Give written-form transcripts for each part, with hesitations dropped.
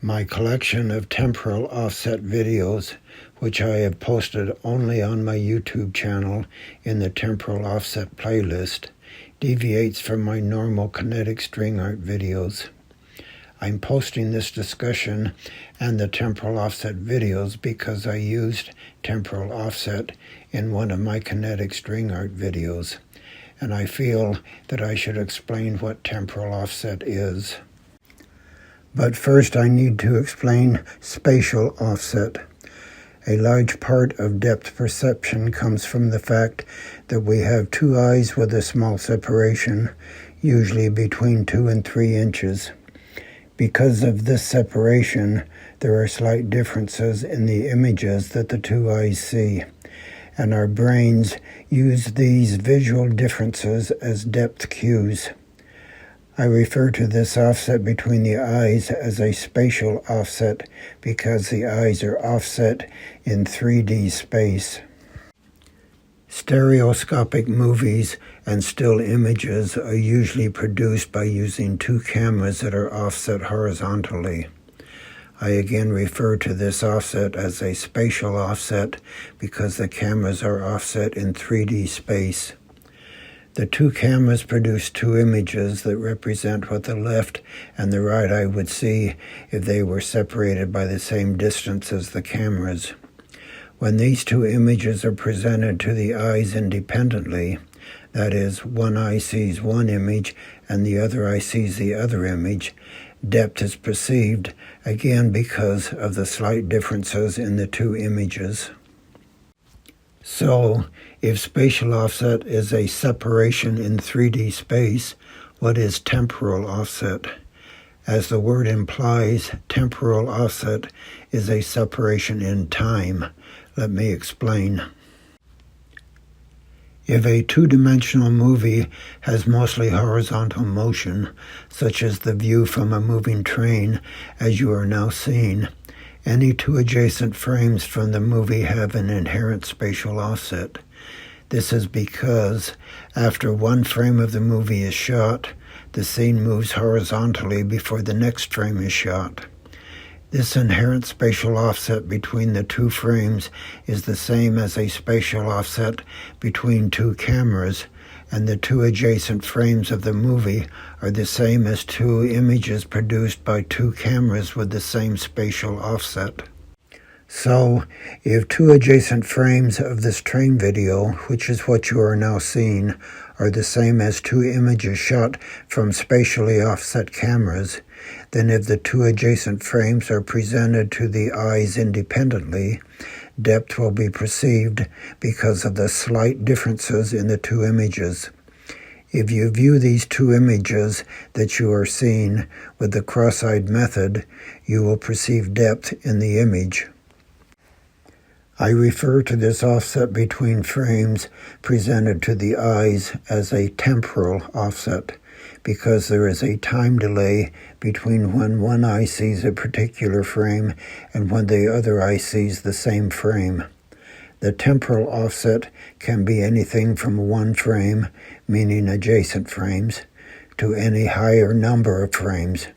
My collection of temporal offset videos, which I have posted only on my YouTube channel in the Temporal Offset playlist, deviates from my normal kinetic string art videos. I'm posting this discussion and the temporal offset videos because I used temporal offset in one of my kinetic string art videos, and I feel that I should explain what temporal offset is. But first I need to explain spatial offset. A large part of depth perception comes from the fact that we have two eyes with a small separation, usually between 2 and 3 inches. Because of this separation, there are slight differences in the images that the two eyes see, and our brains use these visual differences as depth cues. I refer to this offset between the eyes as a spatial offset because the eyes are offset in 3D space. Stereoscopic movies and still images are usually produced by using two cameras that are offset horizontally. I again refer to this offset as a spatial offset because the cameras are offset in 3D space. The two cameras produce two images that represent what the left and the right eye would see if they were separated by the same distance as the cameras. When these two images are presented to the eyes independently, that is, one eye sees one image and the other eye sees the other image, depth is perceived, again because of the slight differences in the two images. So, if spatial offset is a separation in 3D space, what is temporal offset? As the word implies, temporal offset is a separation in time. Let me explain. If a two-dimensional movie has mostly horizontal motion, such as the view from a moving train, as you are now seeing, any two adjacent frames from the movie have an inherent spatial offset. This is because, after one frame of the movie is shot, the scene moves horizontally before the next frame is shot. This inherent spatial offset between the two frames is the same as a spatial offset between two cameras, and the two adjacent frames of the movie are the same as two images produced by two cameras with the same spatial offset. So, if two adjacent frames of this train video, which is what you are now seeing, are the same as two images shot from spatially offset cameras, then if the two adjacent frames are presented to the eyes independently, depth will be perceived because of the slight differences in the two images. If you view these two images that you are seeing with the cross-eyed method, you will perceive depth in the image. I refer to this offset between frames presented to the eyes as a temporal offset because there is a time delay between when one eye sees a particular frame and when the other eye sees the same frame. The temporal offset can be anything from one frame, meaning adjacent frames, to any higher number of frames.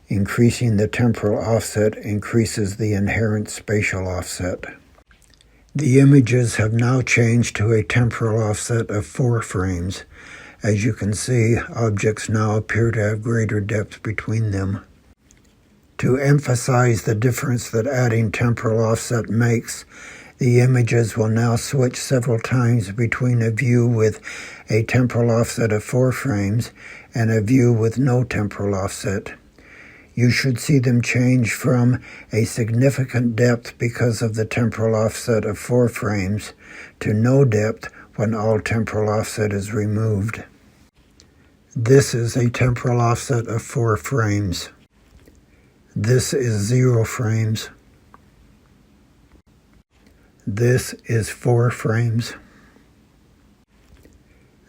Increasing the temporal offset increases the inherent spatial offset. The images have now changed to a temporal offset of 4 frames. As you can see, objects now appear to have greater depth between them. To emphasize the difference that adding temporal offset makes, the images will now switch several times between a view with a temporal offset of 4 frames and a view with no temporal offset. You should see them change from a significant depth because of the temporal offset of 4 frames to no depth when all temporal offset is removed. This is a temporal offset of 4 frames. This is 0 frames. This is 4 frames.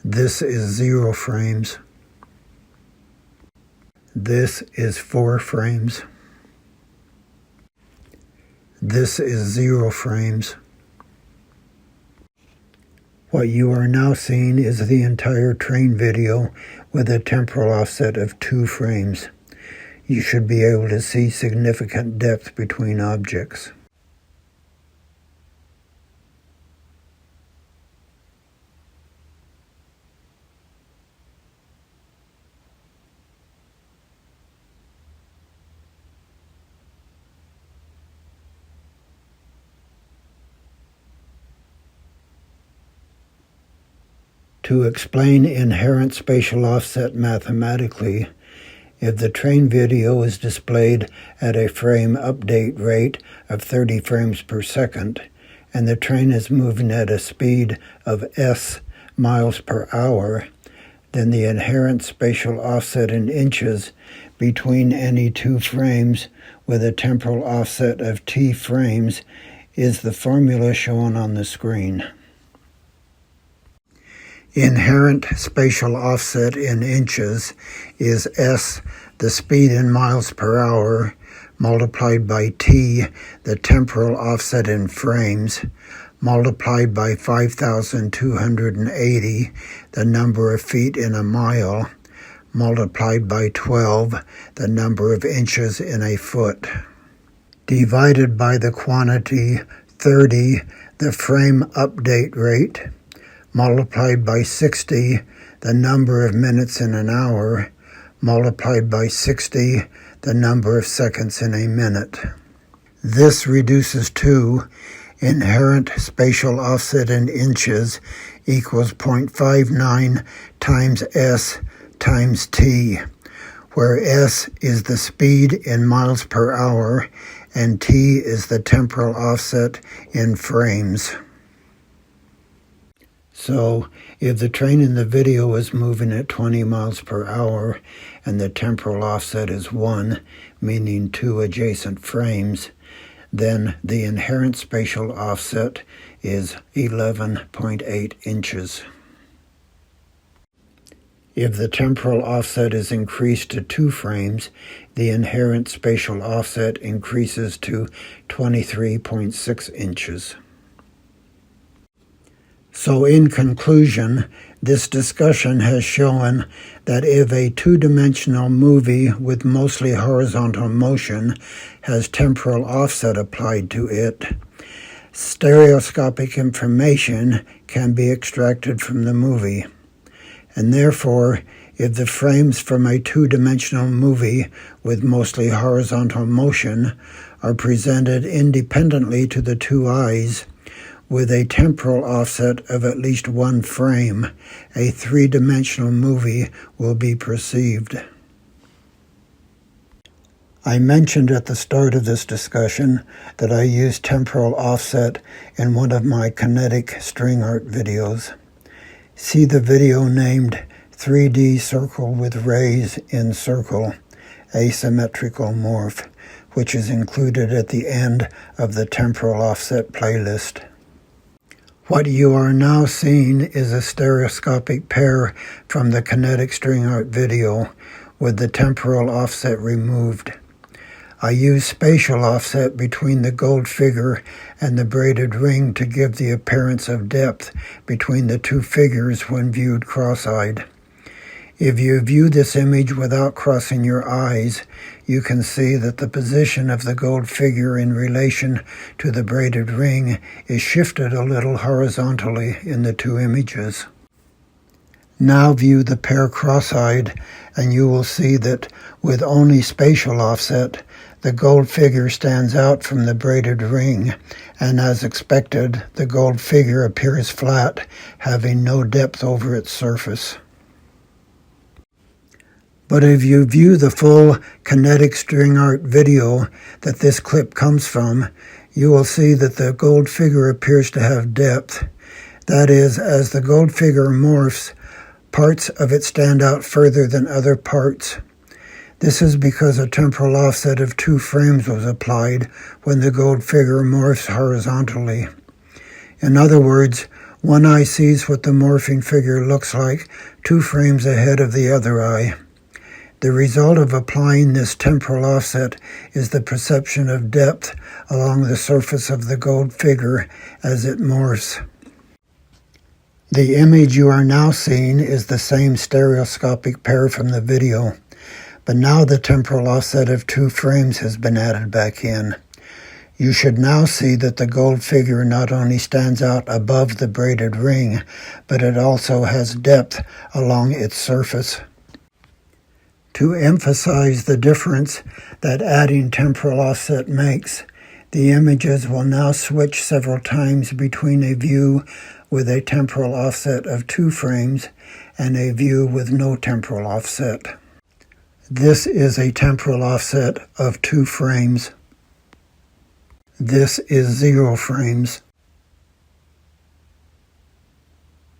This is 0 frames. This is 4 frames. This is 0 frames. What you are now seeing is the entire train video with a temporal offset of 2 frames. you should be able to see significant depth between objects. To explain inherent spatial offset mathematically, if the train video is displayed at a frame update rate of 30 frames per second, and the train is moving at a speed of s miles per hour, then the inherent spatial offset in inches between any two frames with a temporal offset of t frames is the formula shown on the screen. Inherent spatial offset in inches is s, the speed in miles per hour, multiplied by t, the temporal offset in frames, multiplied by 5,280, the number of feet in a mile, multiplied by 12, the number of inches in a foot, divided by the quantity 30, the frame update rate, multiplied by 60, the number of minutes in an hour, multiplied by 60, the number of seconds in a minute. This reduces to inherent spatial offset in inches equals 0.59 times s times t, where s is the speed in miles per hour and t is the temporal offset in frames. So, if the train in the video is moving at 20 miles per hour and the temporal offset is 1, meaning 2 adjacent frames, then the inherent spatial offset is 11.8 inches. If the temporal offset is increased to 2 frames, the inherent spatial offset increases to 23.6 inches. So in conclusion, this discussion has shown that if a two-dimensional movie with mostly horizontal motion has temporal offset applied to it, stereoscopic information can be extracted from the movie. And therefore, if the frames from a two-dimensional movie with mostly horizontal motion are presented independently to the two eyes, with a temporal offset of at least 1 frame, a three-dimensional movie will be perceived. I mentioned at the start of this discussion that I used temporal offset in one of my Kinetic string art videos. See the video named 3D Circle with Rays in Circle, Asymmetrical Morph, which is included at the end of the temporal offset playlist. What you are now seeing is a stereoscopic pair from the Kinetic string art video with the temporal offset removed. I use spatial offset between the gold figure and the braided ring to give the appearance of depth between the two figures when viewed cross-eyed. If you view this image without crossing your eyes, you can see that the position of the gold figure in relation to the braided ring is shifted a little horizontally in the two images. Now view the pair cross-eyed, and you will see that with only spatial offset, the gold figure stands out from the braided ring, and as expected, the gold figure appears flat, having no depth over its surface. But if you view the full Kinetic string art video that this clip comes from, you will see that the gold figure appears to have depth. That is, as the gold figure morphs, parts of it stand out further than other parts. This is because a temporal offset of 2 frames was applied when the gold figure morphs horizontally. In other words, one eye sees what the morphing figure looks like 2 frames ahead of the other eye. The result of applying this temporal offset is the perception of depth along the surface of the gold figure as it morphs. The image you are now seeing is the same stereoscopic pair from the video, But now the temporal offset of 2 frames has been added back in. You should now see that the gold figure not only stands out above the braided ring, but it also has depth along its surface. To emphasize the difference that adding temporal offset makes, the images will now switch several times between a view with a temporal offset of 2 frames and a view with no temporal offset. This is a temporal offset of 2 frames. This is 0 frames.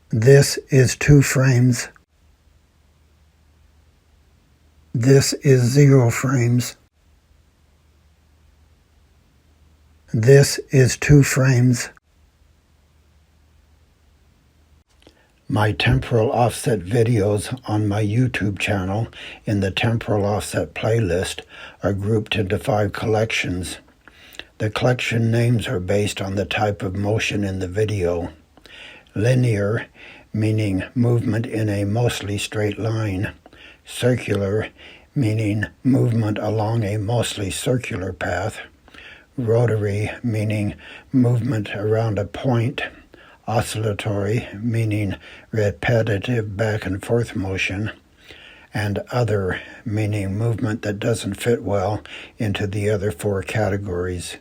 This is 2 frames. This is 0 frames. This is 2 frames. My temporal offset videos on my YouTube channel in the Temporal Offset playlist are grouped into 5 collections. The collection names are based on the type of motion in the video. Linear, meaning movement in a mostly straight line. Circular, meaning movement along a mostly circular path. Rotary, meaning movement around a point. Oscillatory, meaning repetitive back and forth motion. And other, meaning movement that doesn't fit well into the other 4 categories.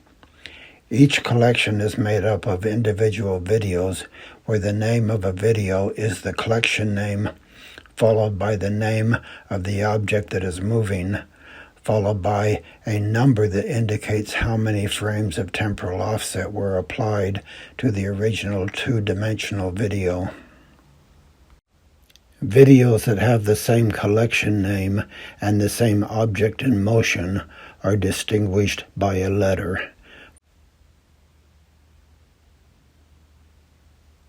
Each collection is made up of individual videos where the name of a video is the collection name, followed by the name of the object that is moving, followed by a number that indicates how many frames of temporal offset were applied to the original 2-dimensional video. Videos that have the same collection name and the same object in motion are distinguished by a letter.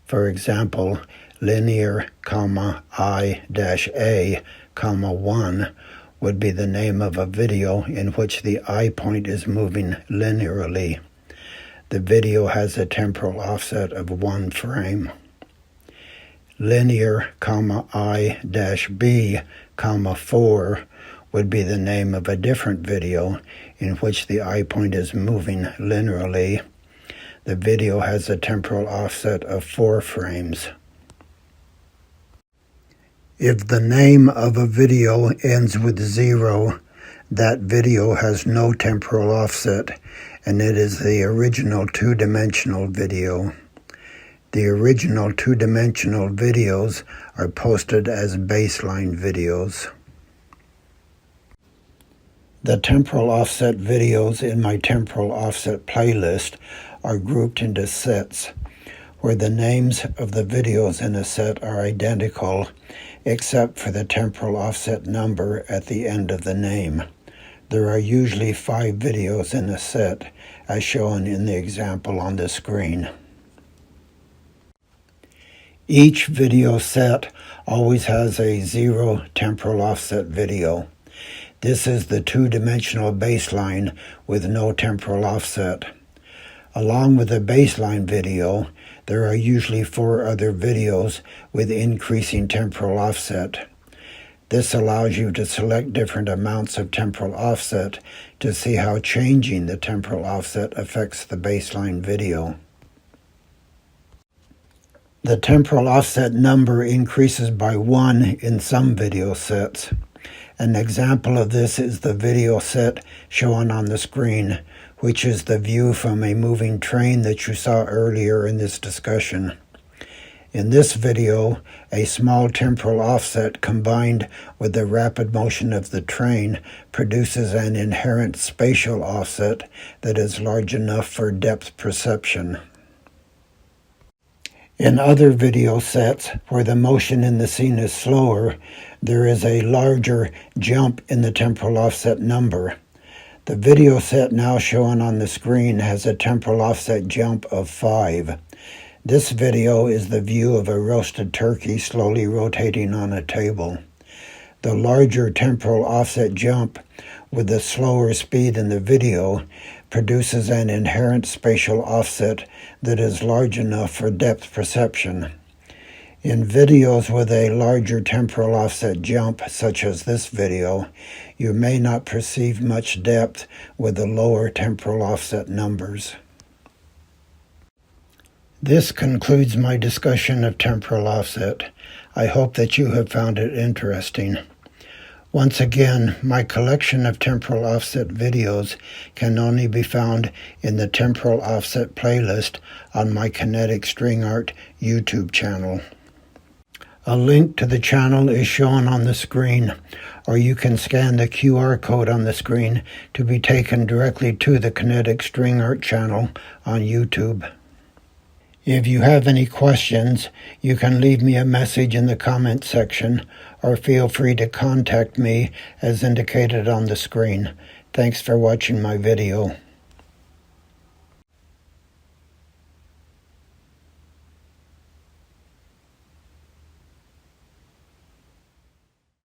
For example, linear, I-A, 1 would be the name of a video in which the I point is moving linearly. The video has a temporal offset of 1 frame. Linear, I-B, 4 would be the name of a different video in which the I point is moving linearly. The video has a temporal offset of 4 frames. If the name of a video ends with 0, that video has no temporal offset, and it is the original 2-dimensional video. The original 2-dimensional videos are posted as baseline videos. The temporal offset videos in my temporal offset playlist are grouped into sets, where the names of the videos in a set are identical, except for the temporal offset number at the end of the name. There are usually 5 videos in a set, as shown in the example on the screen. Each video set always has a 0 temporal offset video. This is the 2-dimensional baseline with no temporal offset. Along with the baseline video, there are usually 4 other videos with increasing temporal offset. This allows you to select different amounts of temporal offset to see how changing the temporal offset affects the baseline video. The temporal offset number increases by 1 in some video sets. An example of this is the video set shown on the screen, which is the view from a moving train that you saw earlier in this discussion. In this video, a small temporal offset combined with the rapid motion of the train produces an inherent spatial offset that is large enough for depth perception. In other video sets, where the motion in the scene is slower, there is a larger jump in the temporal offset number. The video set now shown on the screen has a temporal offset jump of 5. This video is the view of a roasted turkey slowly rotating on a table. The larger temporal offset jump with the slower speed in the video produces an inherent spatial offset that is large enough for depth perception. In videos with a larger temporal offset jump, such as this video, you may not perceive much depth with the lower temporal offset numbers. This concludes my discussion of temporal offset. I hope that you have found it interesting. Once again, my collection of temporal offset videos can only be found in the Temporal Offset playlist on my Kinetic String Art YouTube channel. A link to the channel is shown on the screen, or you can scan the QR code on the screen to be taken directly to the Kinetic String Art channel on YouTube. If you have any questions, you can leave me a message in the comment section, or feel free to contact me as indicated on the screen. Thanks for watching my video.